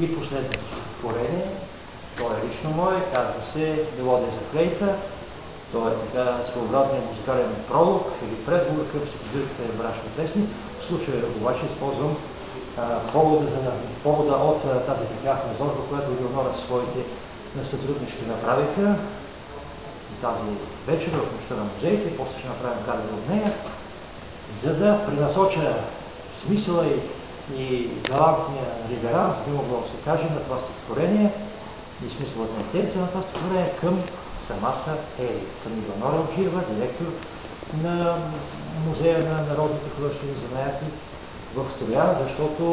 И последното стихотворение, то е лично мое, казва се "Мелодия за флейта". То е така своеобразният музикален пролог или предговор към психоделичните мрачни песни. В случая обаче използвам повода от тази прекрасна изложба, която Елеонора своите сътруднички направиха тази вечер в нощта на музеите, после ще направим кадри от нея, за да пренасоча смисъла и галантния реверанс, би могло да се каже, на това стихотворение и смисълът на интенция на това стихотворение към самата Ели, към Елеонора Алджиева, директор на Музея на народните художествени занаяти в Троян, защото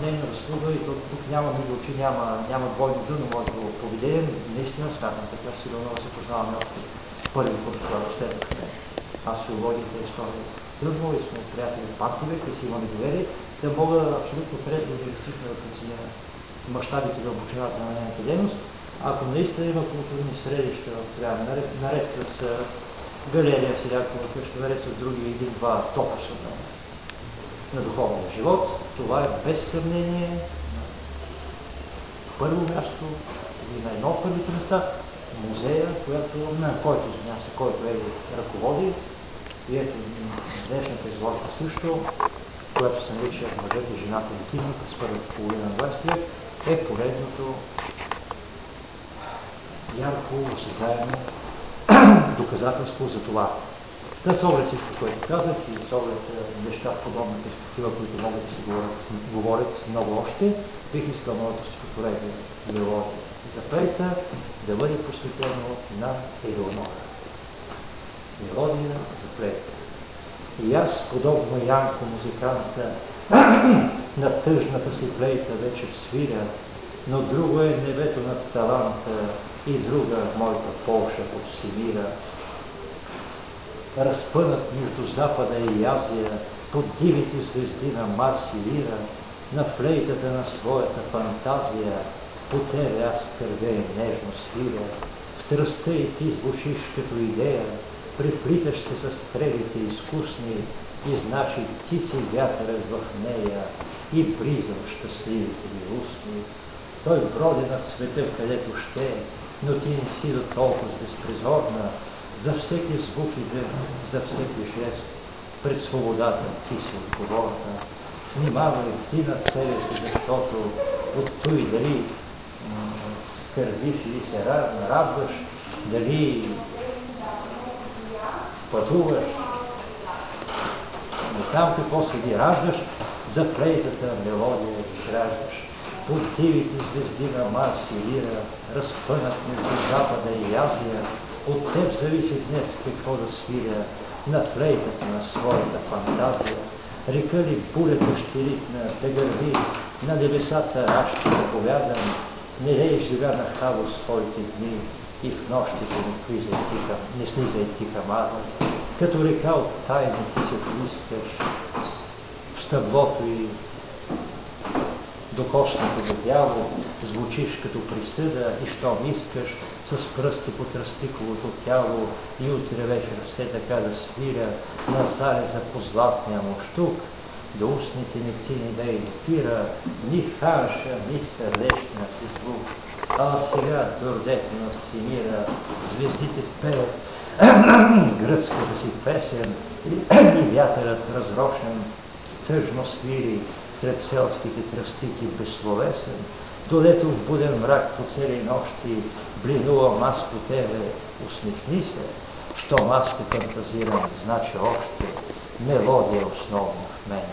нейна заслуга, и тук няма миглочи, няма двойно дъно на моето поведение, наистина смятам така, с Елеонора се познаваме още първи път, когато ще е. Аз филологията и история трудно и сме приятели пактове, които си имаме доверие, да мога абсолютно трезво и реалистично да преценя мащабите и дълбочината на нейната дейност. Ако наистина има културни средища в Троян, наред с галерия Сиракова къща, наред с други един-два топоса на духовния живот, това е без съмнение на първо място и на едно от първите места музея, който е ръководи. И ето днешната изложба също, която се нарича "Мъжът и жената интимно" през първата половина на 20 век, е поредното ярко осезаемо доказателство за това. С оглед всичко, което казах, и с оглед неща подобни перспектива, които могат да се говорят много още, бих искал моето стихотворение "Мелодия за флейта" да бъде посветено на Елеонора. Мелодия за флейта. И аз, подобно Янко музиканта, на тъжната си флейта вече свиря, но друго е небето над таланта и друга моята Полша под Всемира. Разпънат между Запада и Азия, под дивите звезди на Марс и Ира, на флейтата на своята фантазия, по тебе аз кърве и нежно свиря. В тръста и ти звучиш като идея, приплиташ се с стрелите изкусни, и значи ти си вятърът в нея и бриза в щастливите ви устни. Той броди над света, където ще, но ти не си до толкова безпризорна. За всеки звук и дъх, за всеки жест, пред свободата ти си отговорна. Внимавай ти над себе си, защото от той дали скърбиш или се радваш, дали пътуваш, но там какво си ги раждаш, за флейтата мелодия изграждаш. Под дивите звезди на Марс и Лира, разпънат между Запада и Азия, от теб зависи днес какво да свиря на флейтата на своята фантазия. Река ли бурята ще ритна, да гърви на небесата, аз ще заповядам. Не лей живя на хаос своите дни и в нощите не слизай тиха маза. Като река от тайни ти се поискаш в стъблото и до костното дявол, звучиш като присъда и щом искаш с пръсти по тръстиковото тяло и утре вечер все така да свиря на залеза по златния муштук, до устните ми ти не да изпира ни ханша, ни сърдечна си звук. А сега дордето на Всемира звездите пеят гръцката си песен и вятърът разрошен тъжно свири сред селските тръстики безсловесен. Додето в буден мрак по цели нощи блинувам аз по тебе, усмихни се, щом аз те фантазирам, значи още мелодия основна в мен.